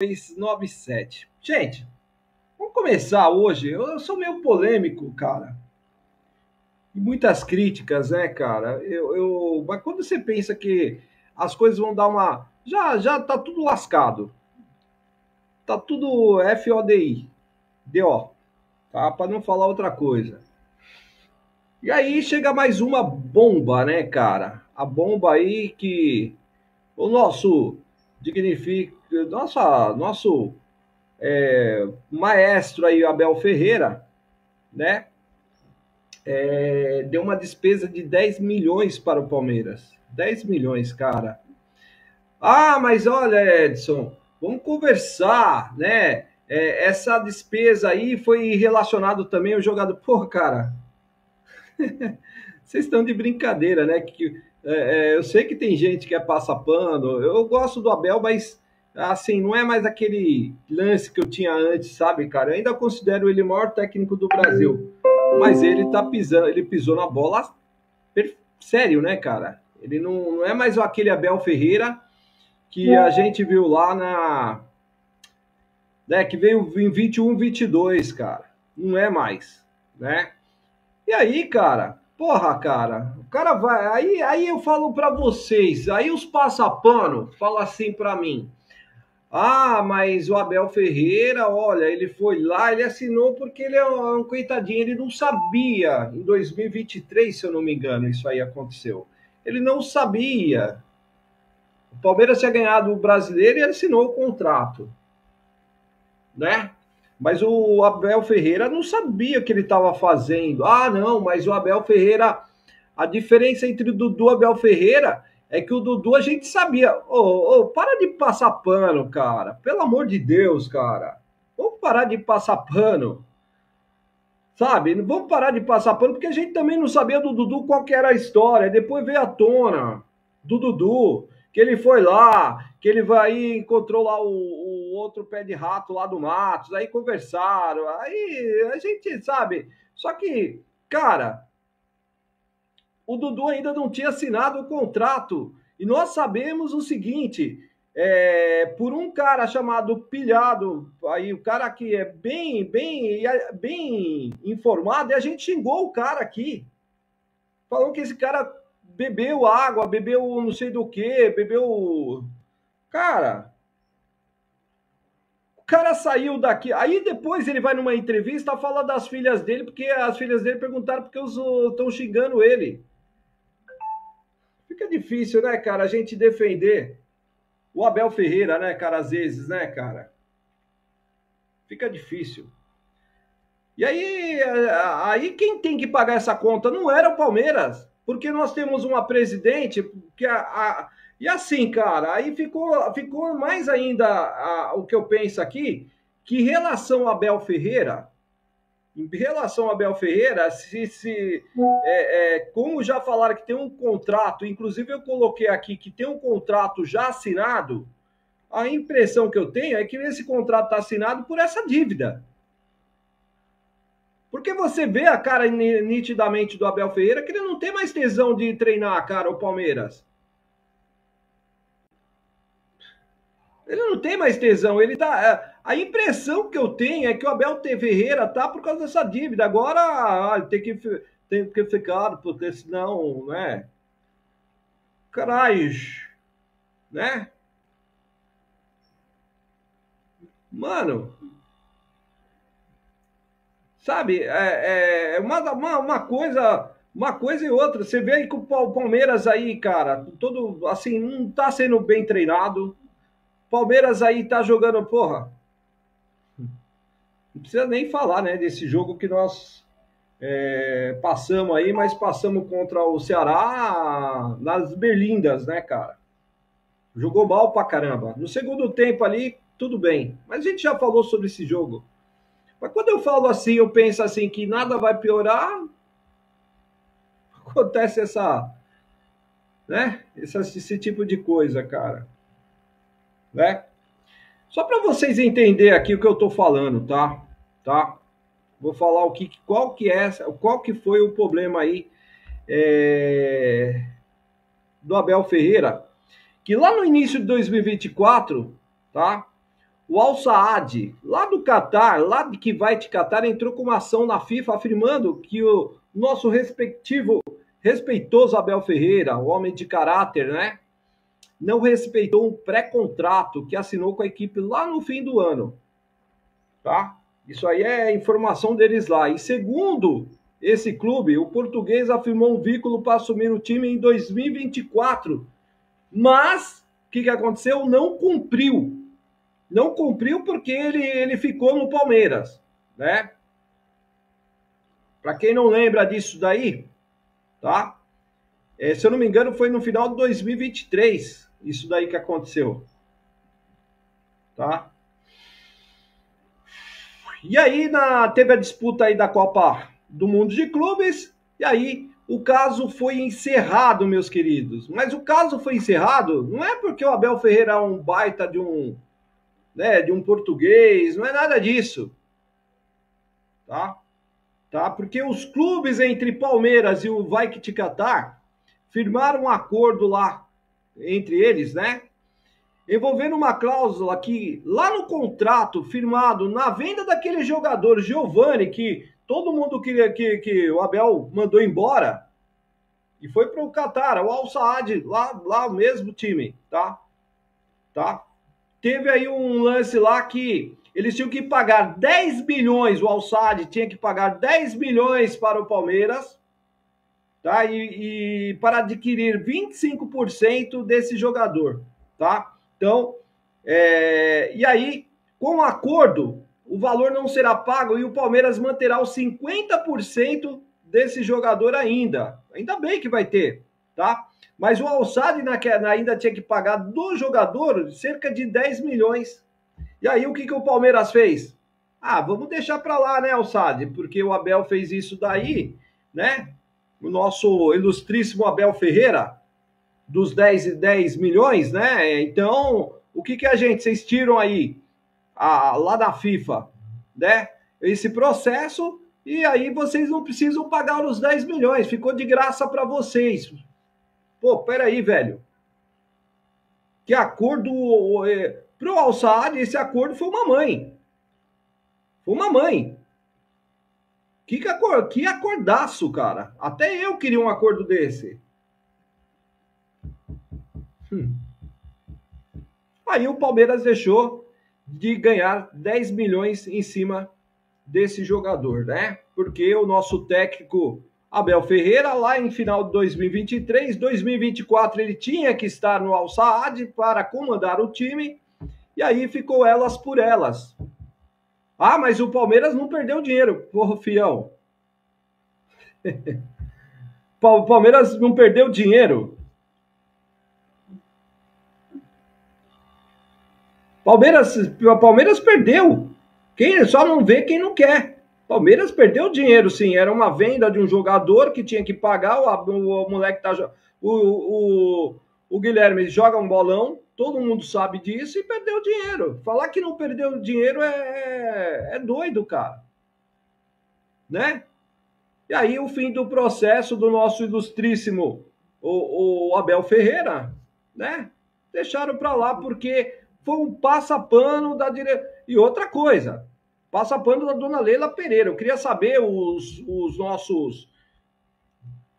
297. Gente, vamos começar hoje. Eu sou meio polêmico, cara. E muitas críticas, né, cara? Mas quando você pensa que as coisas vão dar uma. Já tá tudo lascado. Tá tudo FODI. DO. Tá? Para não falar outra coisa. E aí chega mais uma bomba, né, cara? A bomba aí que o nosso dignifica. Nosso maestro aí, Abel Ferreira, né? Deu uma despesa de 10 milhões para o Palmeiras. 10 milhões, cara. Ah, mas olha, Edson, vamos conversar, né? Essa despesa aí foi relacionado também ao jogador. Pô, cara, vocês estão de brincadeira, né? Eu sei que tem gente que é passa-pano. Eu gosto do Abel, mas assim, não é mais aquele lance que eu tinha antes, sabe, cara? Eu ainda considero ele o maior técnico do Brasil. Mas ele tá pisando, ele pisou na bola sério, né, cara? Ele não é mais aquele Abel Ferreira que a gente viu lá né, que veio em 21, 22, cara. Não é mais, né? E aí, cara, porra, cara, o cara vai. Aí eu falo pra vocês, aí os passapano falam assim pra mim. Ah, mas o Abel Ferreira, olha, ele foi lá, ele assinou porque ele é um coitadinho, ele não sabia. Em 2023, se eu não me engano, isso aí aconteceu. Ele não sabia. O Palmeiras tinha ganhado o brasileiro e ele assinou o contrato, né? Mas o Abel Ferreira não sabia o que ele estava fazendo. Ah, não, mas o Abel Ferreira. A diferença entre o Dudu e o Abel Ferreira é que o Dudu a gente sabia. Para de passar pano, cara. Pelo amor de Deus, cara. Vamos parar de passar pano. Sabe? Vamos parar de passar pano, porque a gente também não sabia do Dudu qual que era a história. Depois veio à tona do Dudu, que ele foi lá, que ele vai aí, encontrou lá o outro pé de rato lá do Matos, aí conversaram. Aí a gente sabe. Só que, cara, o Dudu ainda não tinha assinado o contrato. E nós sabemos o seguinte: por um cara chamado Pilhado, aí o cara que é bem informado, e a gente xingou o cara aqui. Falou que esse cara bebeu água, bebeu não sei do que, bebeu. Cara, o cara saiu daqui. Aí depois ele vai numa entrevista falar das filhas dele, porque as filhas dele perguntaram porque estão xingando ele. Fica difícil, né, cara, a gente defender o Abel Ferreira, né, cara, às vezes, né, cara? Fica difícil. E aí quem tem que pagar essa conta não era o Palmeiras, porque nós temos uma presidente que e assim, cara, aí ficou mais ainda o que eu penso aqui, que em relação a Abel Ferreira, como já falaram que tem um contrato, inclusive eu coloquei aqui que tem um contrato já assinado, a impressão que eu tenho é que esse contrato está assinado por essa dívida. Porque você vê a cara nitidamente do Abel Ferreira que ele não tem mais tesão de treinar, cara, o Palmeiras. Ele não tem mais tesão, ele tá. A impressão que eu tenho é que o Abel Ferreira tá por causa dessa dívida. Agora tem que ficar, porque senão, né? Caralho, né? Mano, sabe? Uma coisa e outra. Você vê aí que o Palmeiras aí, cara, todo assim, não tá sendo bem treinado. Palmeiras aí tá jogando, porra. Não precisa nem falar, né, desse jogo que nós passamos aí, mas passamos contra o Ceará nas berlindas, né, cara? Jogou mal pra caramba. No segundo tempo ali, tudo bem. Mas a gente já falou sobre esse jogo. Mas quando eu falo assim, eu penso assim que nada vai piorar, acontece né? Esse tipo de coisa, cara. Né? Só para vocês entenderem aqui o que eu tô falando, tá? Tá? Vou falar qual que foi o problema aí do Abel Ferreira, que lá no início de 2024, tá? o Al Saad, lá do Catar, lá de Kuwait, Catar, entrou com uma ação na FIFA afirmando que o nosso respeitoso Abel Ferreira, o homem de caráter, né? Não respeitou um pré-contrato que assinou com a equipe lá no fim do ano. Tá? Isso aí é informação deles lá. E segundo esse clube, o português afirmou um vínculo para assumir o time em 2024. Mas, o que aconteceu? Não cumpriu. Não cumpriu porque ele ficou no Palmeiras, né? Para quem não lembra disso daí, tá? Se eu não me engano, foi no final de 2023, isso daí que aconteceu, tá? E aí teve a disputa aí da Copa do Mundo de Clubes, e aí o caso foi encerrado, meus queridos. Mas o caso foi encerrado não é porque o Abel Ferreira é um baita de um português, não é nada disso, tá? Porque os clubes entre Palmeiras e o Vai-Que-Te Catar firmaram um acordo lá entre eles, né? Envolvendo uma cláusula que lá no contrato firmado na venda daquele jogador Giovani, que todo mundo queria que o Abel mandou embora e foi para o Catar, o Al Saad, lá o mesmo time, tá? Teve aí um lance lá que eles tinham que pagar 10 milhões, o Al Saad tinha que pagar 10 milhões para o Palmeiras, tá? E para adquirir 25% desse jogador, tá? Então, e aí, com o acordo, o valor não será pago e o Palmeiras manterá os 50% desse jogador ainda. Ainda bem que vai ter, tá? Mas o Al Saad ainda tinha que pagar do jogador cerca de 10 milhões. E aí, o que o Palmeiras fez? Vamos deixar para lá, né, Al Saad? Porque o Abel fez isso daí, né? O nosso ilustríssimo Abel Ferreira, dos 10 milhões, né? Então, o que vocês tiram aí lá da FIFA, né? Esse processo, e aí vocês não precisam pagar os 10 milhões, ficou de graça para vocês. Pô, peraí, velho. Que acordo pro Al Saad, esse acordo foi uma mãe. Foi uma mãe. Que acordaço, cara. Até eu queria um acordo desse. Aí o Palmeiras deixou de ganhar 10 milhões em cima desse jogador, né? Porque o nosso técnico Abel Ferreira, lá em final de 2023, 2024, ele tinha que estar no Al Saad para comandar o time, e aí ficou elas por elas. Mas o Palmeiras não perdeu dinheiro, porra, fião. O Palmeiras não perdeu dinheiro. Palmeiras perdeu. Quem só não vê quem não quer. Palmeiras perdeu dinheiro, sim. Era uma venda de um jogador que tinha que pagar. O moleque tá. O Guilherme joga um bolão, todo mundo sabe disso e perdeu dinheiro. Falar que não perdeu dinheiro é doido, cara. Né? E aí, o fim do processo do nosso ilustríssimo o Abel Ferreira, né? Deixaram para lá porque foi um passapano da direção. E outra coisa, passapano da dona Leila Pereira. Eu queria saber os nossos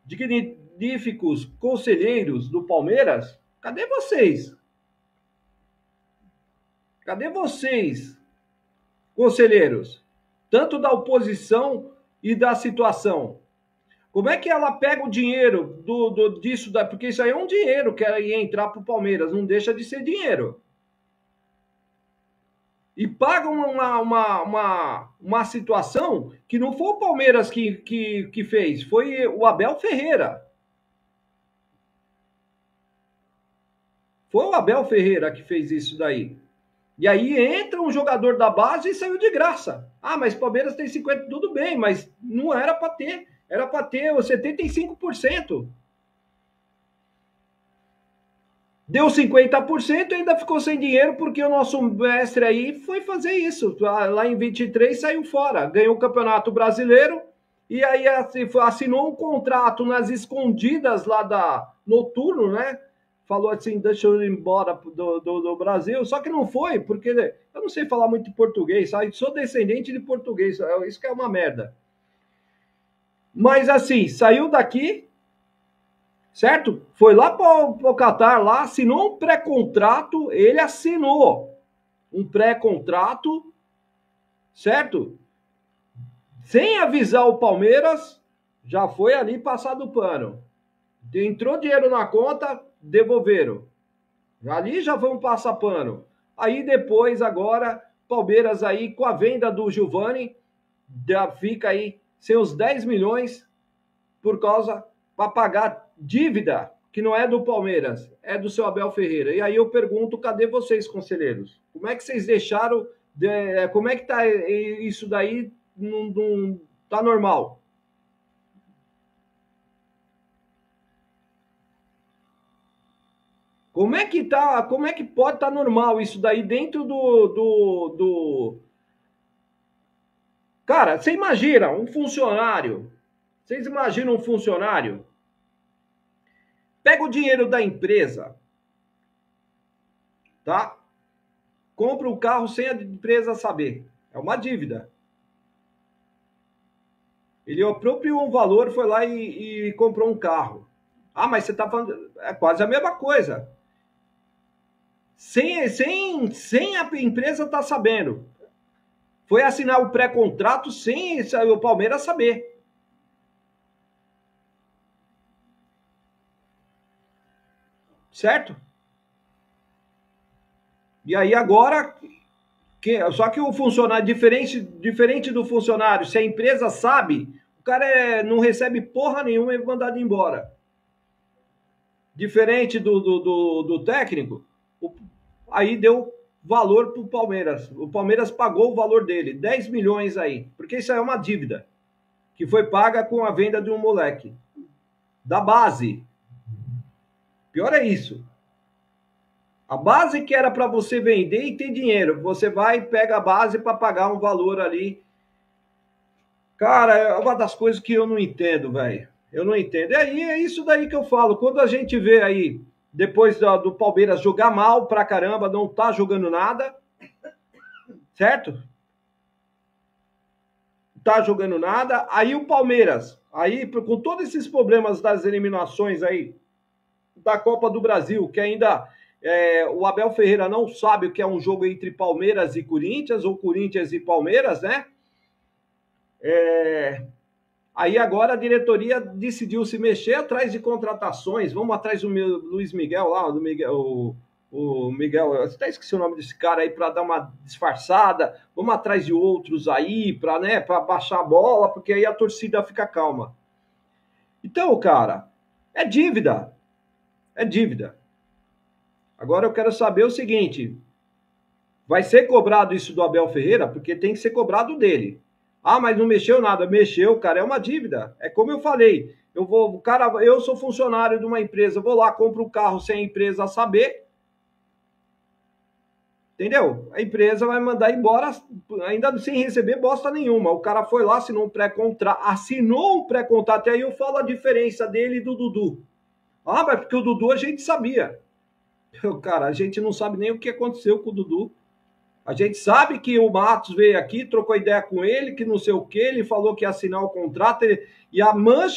digníficos conselheiros do Palmeiras, cadê vocês? Cadê vocês, conselheiros? Tanto da oposição e da situação. Como é que ela pega o dinheiro disso? Porque isso aí é um dinheiro que ia entrar para o Palmeiras, não deixa de ser dinheiro. E paga uma situação que não foi o Palmeiras que fez, foi o Abel Ferreira. Foi o Abel Ferreira que fez isso daí. E aí entra um jogador da base e saiu de graça. Mas o Palmeiras tem 50%, tudo bem, mas não era para ter. Era para ter 75%. Deu 50% e ainda ficou sem dinheiro porque o nosso mestre aí foi fazer isso. Lá em 23 saiu fora. Ganhou o Campeonato Brasileiro e aí assinou um contrato nas escondidas lá noturno, né? falou assim, deixa eu ir embora do Brasil, só que não foi, porque eu não sei falar muito português, sabe? Sou descendente de português, isso que é uma merda. Mas assim, saiu daqui, certo? Foi lá para o Catar, lá, assinou um pré-contrato, ele assinou um pré-contrato, certo? Sem avisar o Palmeiras, já foi ali passado o pano. Entrou dinheiro na conta, devolveram. Ali já vão passar pano. Aí depois, agora, Palmeiras aí com a venda do Giovani, já fica aí seus 10 milhões por causa para pagar dívida que não é do Palmeiras, é do seu Abel Ferreira. E aí eu pergunto, cadê vocês, conselheiros? Como é que vocês deixaram, como é que tá isso daí? Não tá normal? Como é que tá? Como é que pode estar normal isso daí dentro do... Cara, você imagina um funcionário? Vocês imaginam um funcionário? Pega o dinheiro da empresa, tá? Compra um carro sem a empresa saber. É uma dívida. Ele apropriou um valor, foi lá e comprou um carro. Ah, mas você está falando... É quase a mesma coisa. Sem a empresa estar sabendo. Foi assinar o pré-contrato sem o Palmeiras saber. Certo? E aí agora... Só que o funcionário, diferente do funcionário, se a empresa sabe, o cara não recebe porra nenhuma e é mandado embora. Diferente do técnico, aí deu valor para o Palmeiras. O Palmeiras pagou o valor dele, 10 milhões aí. Porque isso aí é uma dívida que foi paga com a venda de um moleque. Da base. Pior é isso. A base que era para você vender e ter dinheiro. Você vai e pega a base para pagar um valor ali. Cara, é uma das coisas que eu não entendo, velho. Eu não entendo. E aí é isso daí que eu falo. Quando a gente vê aí, depois do Palmeiras jogar mal pra caramba, não tá jogando nada, certo? Tá jogando nada. Aí o Palmeiras, aí com todos esses problemas das eliminações aí da Copa do Brasil, que ainda o Abel Ferreira não sabe o que é um jogo entre Palmeiras e Corinthians, ou Corinthians e Palmeiras, né? Aí agora a diretoria decidiu se mexer atrás de contratações. Vamos atrás do Luiz Miguel lá, do Miguel, o Miguel, eu até esqueci o nome desse cara aí, para dar uma disfarçada. Vamos atrás de outros aí, para baixar a bola, porque aí a torcida fica calma. Então, cara, é dívida. É dívida. Agora eu quero saber o seguinte: vai ser cobrado isso do Abel Ferreira? Porque tem que ser cobrado dele. Ah, mas não mexeu nada. Mexeu, cara, é uma dívida. É como eu falei, eu sou funcionário de uma empresa, vou lá, compro um carro sem a empresa saber. Entendeu? A empresa vai mandar embora, ainda sem receber bosta nenhuma. O cara foi lá, assinou um pré-contrato, e aí eu falo a diferença dele e do Dudu. Ah, mas porque o Dudu a gente sabia. Cara, a gente não sabe nem o que aconteceu com o Dudu. A gente sabe que o Matos veio aqui, trocou ideia com ele, que não sei o que, ele falou que ia assinar o contrato, e a mancha